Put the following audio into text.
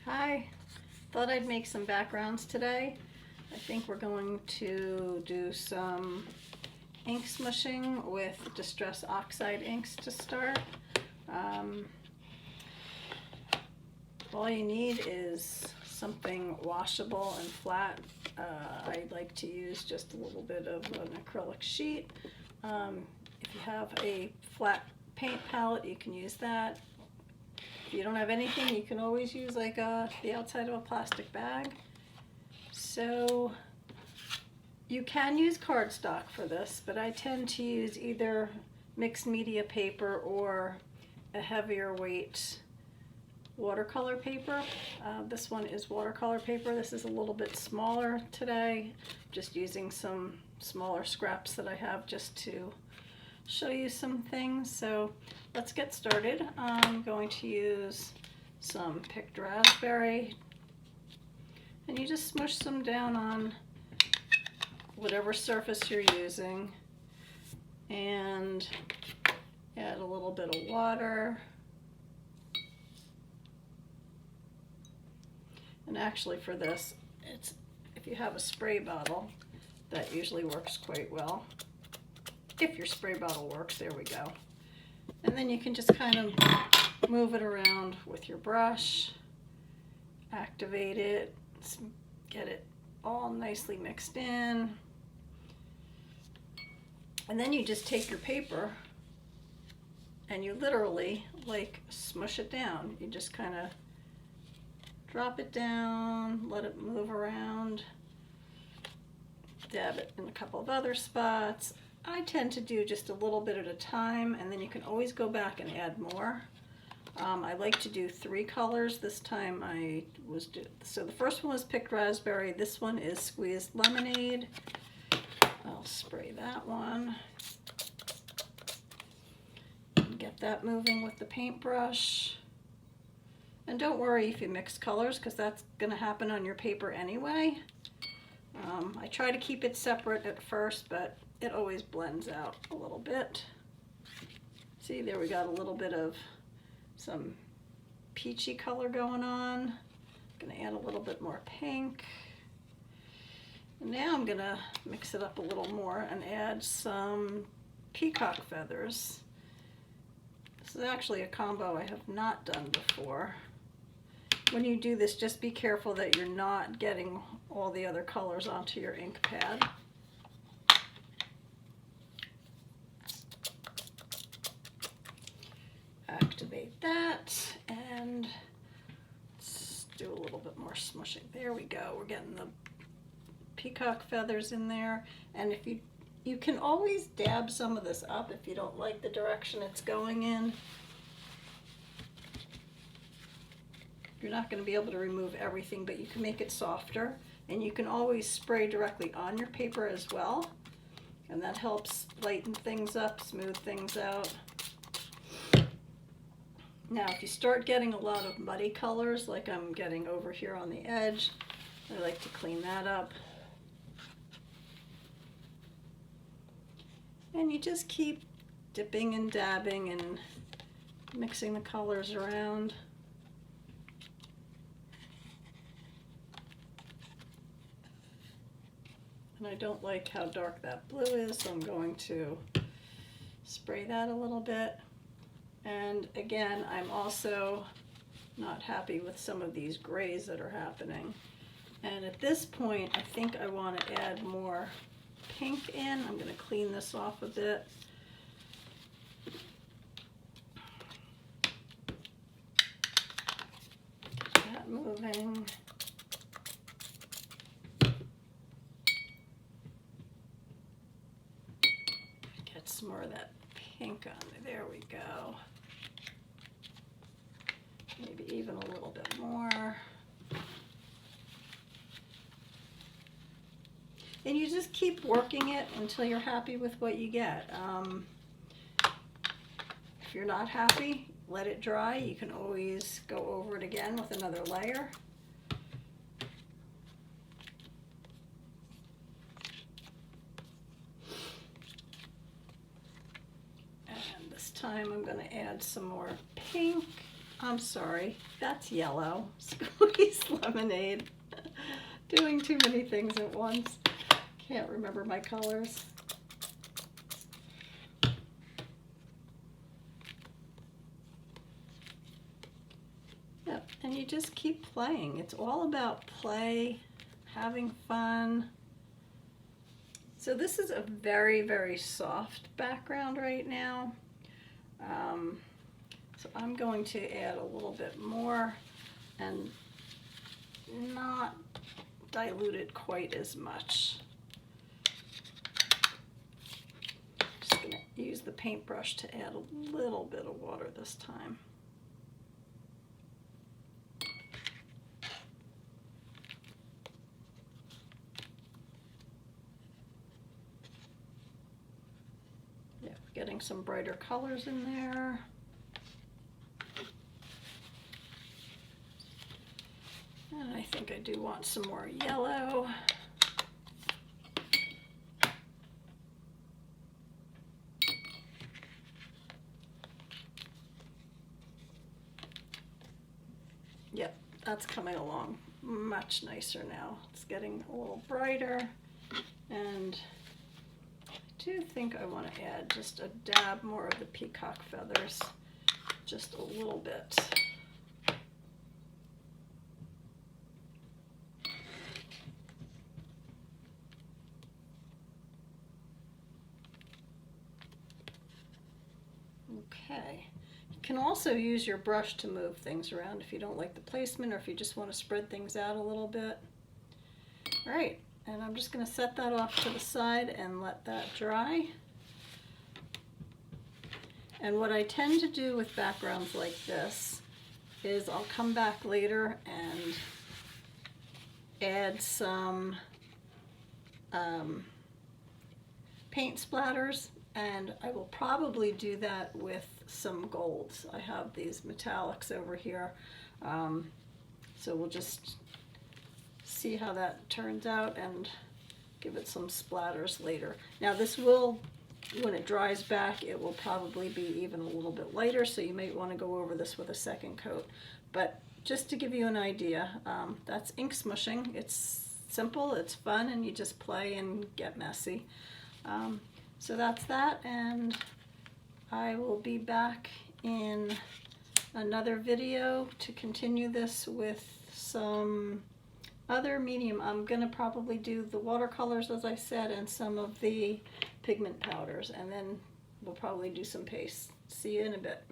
Hi, thought I'd make some backgrounds today. I think we're going to do some ink smushing with Distress Oxide inks to start. All you need is something washable and flat. I like to use just a little bit of an acrylic sheet. If you have a flat paint palette, you can use that. If you don't have anything, you can always use like the outside of a plastic bag. So you can use cardstock for this, but I tend to use either mixed media paper or a heavier weight watercolor paper. This one is watercolor paper. This is a little bit smaller today, just using some smaller scraps that I have just to show you some things. So let's get started. I'm going to use some picked raspberry, and you just smush some down on whatever surface you're using and add a little bit of water. And actually for this, if you have a spray bottle, that usually works quite well. If your spray bottle works, there we go. And then you can just kind of move it around with your brush, activate it, get it all nicely mixed in. And then you just take your paper and you literally like smush it down. You just kind of drop it down, let it move around, dab it in a couple of other spots. I tend to do just a little bit at a time, and then you can always go back and add more. I like to do 3 colors. This time so the first one was picked raspberry. This one is squeezed lemonade. I'll spray that one. Get that moving with the paintbrush. And don't worry if you mix colors, because that's going to happen on your paper anyway. I try to keep it separate at first, but it always blends out a little bit. See, there we got a little bit of some peachy color going on. I'm going to add a little bit more pink. And now I'm going to mix it up a little more and add some peacock feathers. This is actually a combo I have not done before. When you do this, just be careful that you're not getting all the other colors onto your ink pad. Activate that, and let's do a little bit more smushing. There we go. We're getting the peacock feathers in there. And if you can always dab some of this up if you don't like the direction it's going in. You're not going to be able to remove everything, but you can make it softer, and you can always spray directly on your paper as well, and that helps lighten things up, smooth things out. Now if you start getting a lot of muddy colors like I'm getting over here on the edge, I like to clean that up. And you just keep dipping and dabbing and mixing the colors around. And I don't like how dark that blue is, so I'm going to spray that a little bit. And again, I'm also not happy with some of these grays that are happening. And at this point, I think I want to add more pink in. I'm going to clean this off a bit. Get that moving. Get some more of that pink on there. There we go. Maybe even a little bit more. And you just keep working it until you're happy with what you get. If you're not happy, let it dry. You can always go over it again with another layer. And this time I'm going to add some more pink I'm sorry, that's yellow. Squeeze lemonade. Doing too many things at once. Can't remember my colors. Yep, and you just keep playing. It's all about play, having fun. So this is a very, very soft background right now. So I'm going to add a little bit more and not dilute it quite as much. Just going to use the paintbrush to add a little bit of water this time. Yeah, getting some brighter colors in there. And I think I do want some more yellow. Yep, that's coming along much nicer now. It's getting a little brighter, and I do think I want to add just a dab more of the peacock feathers, just a little bit. Okay. You can also use your brush to move things around if you don't like the placement or if you just want to spread things out a little bit. All right, and I'm just going to set that off to the side and let that dry. And what I tend to do with backgrounds like this is I'll come back later and add some paint splatters, and I will probably do that with some golds. I have these metallics over here, so we'll just see how that turns out and give it some splatters later. Now this will, when it dries back, it will probably be even a little bit lighter, so you might want to go over this with a second coat. But just to give you an idea, that's ink smooshing. It's simple, it's fun, and you just play and get messy. So that's that, and I will be back in another video to continue this with some other medium. I'm going to probably do the watercolors, as I said, and some of the pigment powders, and then we'll probably do some pastes. See you in a bit.